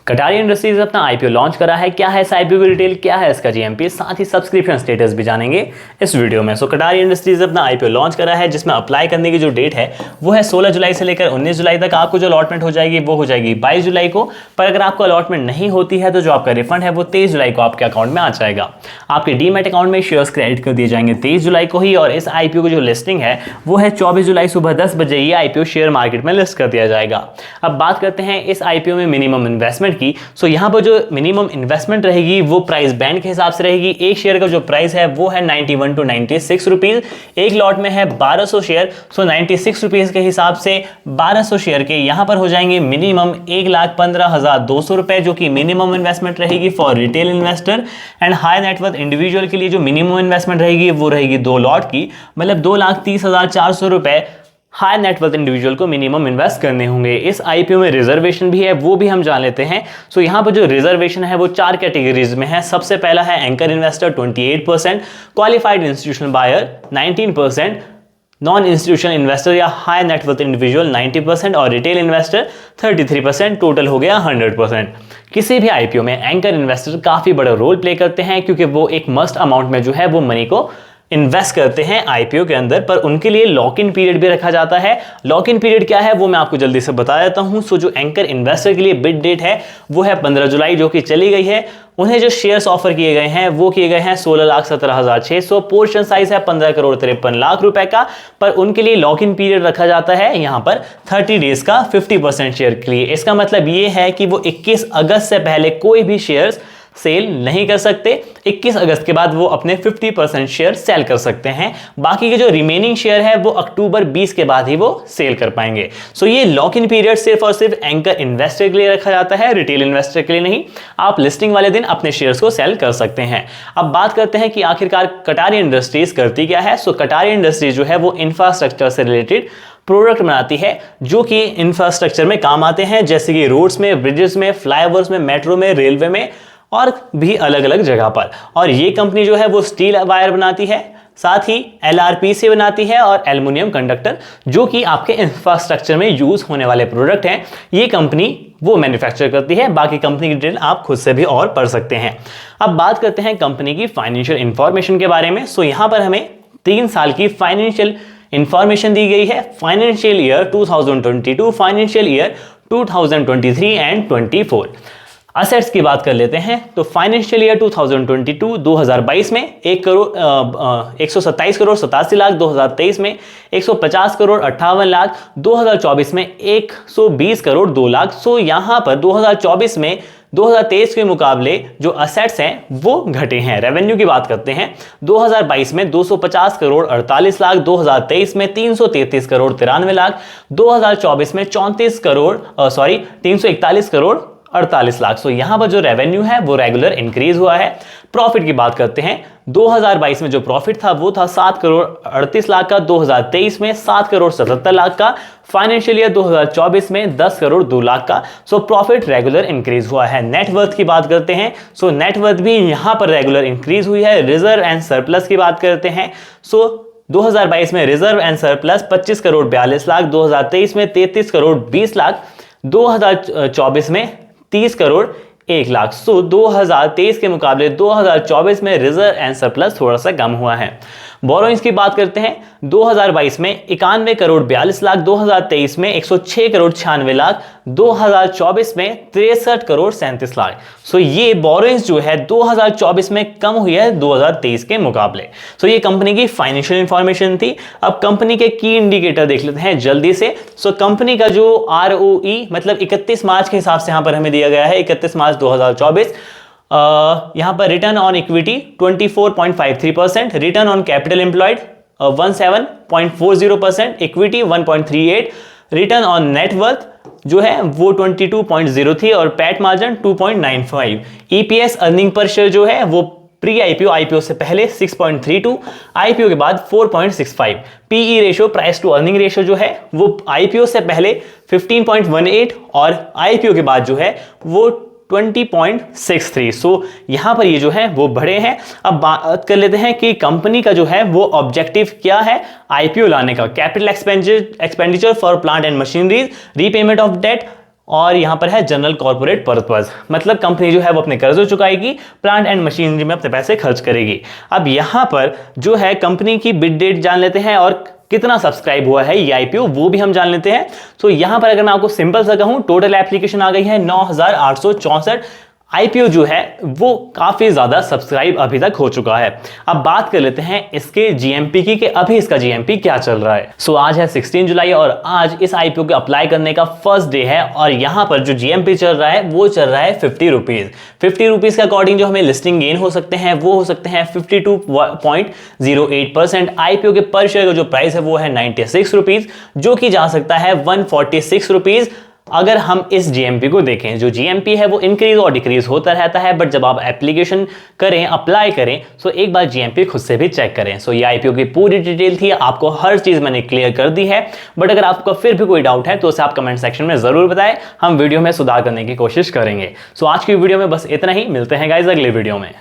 Kataria industries अपना IPO launch करा है। क्या है इस आईपीओ की डिटेल, क्या है इसका जीएमपी, साथ ही सब्सक्रिप्शन स्टेटस भी जानेंगे इस वीडियो में। सो कटारिया इंडस्ट्रीज अपना आईपीओ लॉन्च करा है, जिसमें अप्लाई करने की जो डेट है वो है 16 जुलाई से लेकर 19 जुलाई तक। आपको जो अलॉटमेंट हो जाएगी वो हो जाएगी 22 जुलाई को। पर अगर आपको अलॉटमेंट नहीं होती है तो जो आपका रिफंड है वो 23 जुलाई को आपके अकाउंट में आ जाएगा। आपके डीमैट अकाउंट में शेयर्स क्रेडिट कर दिए जाएंगे 23 जुलाई को ही। और इस आईपीओ की जो लिस्टिंग है वो है 24 जुलाई सुबह 10 बजे ये आईपीओ शेयर मार्केट में लिस्ट कर दिया जाएगा। अब बात करते हैं इस आईपीओ में मिनिमम इन्वेस्टमेंट की। सो यहाँ पर जो मिनिमम इन्वेस्टमेंट रहेगी वो प्राइस बैंड के हिसाब से रहेगी। एक शेयर का जो प्राइस है वो है 91 to 96 रुपीज। एक लॉट में है 1200 शेयर। सो 96 रुपीज के हिसाब से 1200 शेयर के यहाँ पर हो जाएंगे मिनिमम 1,15,200 रुपए, जो कि मिनिमम इन्वेस्टमेंट रहेगी for retail investor. And high net individual के लिए जो मिनिमम इन्वेस्टमेंट रहेगी वो रहेगी 2 लॉट की, मतलब 2,30,400 रुपए हाई नेटवर्थ इंडिविजुअल को मिनिमम इन्वेस्ट करने होंगे। इस आईपीओ में रिजर्वेशन भी है, वो भी हम जान लेते हैं। सो यहाँ पर जो रिजर्वेशन है वो 4 कैटेगरीज में है। सबसे पहला है anchor investor 28%, qualified institutional buyer 19%, non institutional investor या हाई नेटवर्थ इंडिविजुअल 90% और रिटेल इन्वेस्टर 33%। टोटल हो गया 100%। किसी भी आईपीओ में एंकर इन्वेस्टर काफी बड़ा रोल प्ले करते हैं, क्योंकि वो एक मस्ट अमाउंट में जो है वो मनी को इन्वेस्ट करते हैं आईपीओ के अंदर। पर उनके लिए लॉक इन पीरियड भी रखा जाता है। लॉक इन पीरियड क्या है वो मैं आपको जल्दी से बता देता हूं। सो जो एंकर इन्वेस्टर के लिए बिड डेट है वो है 15 जुलाई, जो कि चली गई है। उन्हें जो शेयर्स ऑफर किए गए हैं वो किए गए हैं 16,17,600। पोर्शन साइज है 15,53,00,000 रुपए का। पर उनके लिए लॉक इन पीरियड रखा जाता है यहाँ पर 30 डेज का 50% शेयर के लिए। इसका मतलब ये है कि वो 21 अगस्त से पहले कोई भी शेयर्स सेल नहीं कर सकते। 21 अगस्त के बाद वो अपने 50% शेयर सेल कर सकते हैं। बाकी के जो रिमेनिंग शेयर है वो अक्टूबर 20 के बाद ही वो सेल कर पाएंगे। सो ये लॉक इन पीरियड सिर्फ और सिर्फ एंकर इन्वेस्टर के लिए रखा जाता है, रिटेल इन्वेस्टर के लिए नहीं। आप लिस्टिंग वाले दिन अपने शेयर्स को सेल कर सकते हैं। अब बात करते हैं कि आखिरकार कटारिया इंडस्ट्रीज करती क्या है। सो कटारिया इंडस्ट्रीज जो है वो इंफ्रास्ट्रक्चर से रिलेटेड प्रोडक्ट बनाती है, जो कि इंफ्रास्ट्रक्चर में काम आते हैं, जैसे कि रोड्स में, ब्रिजेस में, फ्लाईओवर्स में, मेट्रो में, रेलवे में और भी अलग अलग जगह पर। और ये कंपनी जो है वो स्टील वायर बनाती है, साथ ही LRPC बनाती है और एल्युमिनियम कंडक्टर, जो कि आपके इंफ्रास्ट्रक्चर में यूज होने वाले प्रोडक्ट हैं। ये कंपनी वो मैन्युफैक्चर करती है। बाकी कंपनी की डिटेल आप खुद से भी और पढ़ सकते हैं। अब बात करते हैं कंपनी की फाइनेंशियल इंफॉर्मेशन के बारे में। सो यहाँ पर हमें 3 साल की फाइनेंशियल इंफॉर्मेशन दी गई है। Financial year 2022, financial year 2023 and 24। Assets की बात कर लेते हैं तो फाइनेंशियल ईयर 2022 में 127 करोड़ 87 लाख, 2023 में 150 करोड़ 58 लाख, 2024 में 120 करोड़ 2 लाख। सो यहाँ पर 2024 में 2023 के मुकाबले जो असेट्स हैं वो घटे हैं। रेवेन्यू की बात करते हैं, 2022 में 250 करोड़ 48 लाख, 2023 में 333 करोड़ 93 लाख, 2024 में 341 करोड़ 48 लाख। सो यहां पर जो रेवेन्यू है वो रेगुलर इंक्रीज हुआ है। प्रॉफिट की बात करते हैं, 2022 में जो प्रॉफिट था वो था 7 करोड़ 38 लाख का, 2023 में 7 करोड़ 77 लाख का, फाइनेंशियल ईयर 2024 में 10 करोड़ 2 लाख का। सो प्रॉफिट रेगुलर इंक्रीज हुआ है। नेटवर्थ की बात करते हैं, सो नेटवर्थ भी यहां पर रेगुलर इंक्रीज हुई है। रिजर्व एंड सरप्लस की बात करते हैं, सो 2022 में reserve and surplus 25 crore 42 lakh, 2023 में 33 करोड़ 20 लाख, 2024 में 30 करोड़ 1 लाख। सो 2023 के मुकाबले 2024 में रिजर्व एंड सरप्लस थोड़ा सा कम हुआ है। बोरोइंग्स की बात करते हैं, 2022 में 91 करोड़ 42 लाख, 2023 में 106 करोड़ 96 लाख, 2024 में 63 करोड़ 37 लाख। सो ये बोरोइंग्स जो है 2024 में कम हुई है 2023 के मुकाबले। सो ये कंपनी की फाइनेंशियल इंफॉर्मेशन थी। अब कंपनी के की इंडिकेटर देख लेते हैं जल्दी से। सो कंपनी का जो ROE मतलब 31 मार्च के हिसाब से यहाँ पर हमें दिया गया है, 31 मार्च 2024। यहां पर return on equity 24.53%, return on capital employed 17.40%, equity 1.38, return on net worth जो है वो 22.03 और PAT margin 2.95। EPS earning per share जो है वो प्री आईपीओ से पहले 6.32, आईपीओ के बाद 4.65। PE ratio, price to earning ratio जो है वो आईपीओ से पहले 15.18 और आईपीओ के बाद जो है वो 20.63। सो यहां पर ये जो है वो बढ़े हैं। अब बात कर लेते हैं कि कंपनी का जो है वो ऑब्जेक्टिव क्या है आईपीओ लाने का। Capital expenditure for plant and machineries, repayment of debt और यहां पर है जनरल कॉर्पोरेट पर्पस, मतलब कंपनी जो है वो अपने कर्ज चुकाएगी, प्लांट एंड मशीनरी में अपने पैसे खर्च करेगी। अब यहां पर जो है कंपनी की बिड डेट जान लेते हैं और कितना सब्सक्राइब हुआ है ये आईपीओ वो भी हम जान लेते हैं। तो यहां पर अगर मैं आपको सिंपल सा कहूं, टोटल एप्लीकेशन आ गई है 9864। आईपीओ जो है वो काफी ज्यादा सब्सक्राइब अभी तक हो चुका है। अब बात कर लेते हैं इसके जीएमपी की, कि अभी इसका जीएमपी क्या चल रहा है। सो आज है 16 जुलाई और आज इस आईपीओ के अप्लाई करने का फर्स्ट डे है और यहां पर जो जीएमपी चल रहा है वो चल रहा है 50 रुपीज। 50 रुपीज के अकॉर्डिंग जो हमें लिस्टिंग गेन हो सकते हैं वो हो सकते हैं 52.08%। आईपीओ के पर शेयर का जो प्राइस है वो है 96 रुपीज, जो कि जा सकता है 146 रुपीज। अगर हम इस जीएमपी को देखें, जो जीएमपी है वो इंक्रीज और डिक्रीज होता रहता है, बट जब आप एप्लीकेशन करें, अप्लाई करें, सो एक बार जीएमपी खुद से भी चेक करें। सो ये आईपीओ की पूरी डिटेल थी, आपको हर चीज मैंने क्लियर कर दी है। बट अगर आपको फिर भी कोई डाउट है तो उसे आप कमेंट सेक्शन में जरूर बताएं, हम वीडियो में सुधार करने की कोशिश करेंगे। सो आज की वीडियो में बस इतना ही, मिलते हैं गाइस अगले वीडियो में।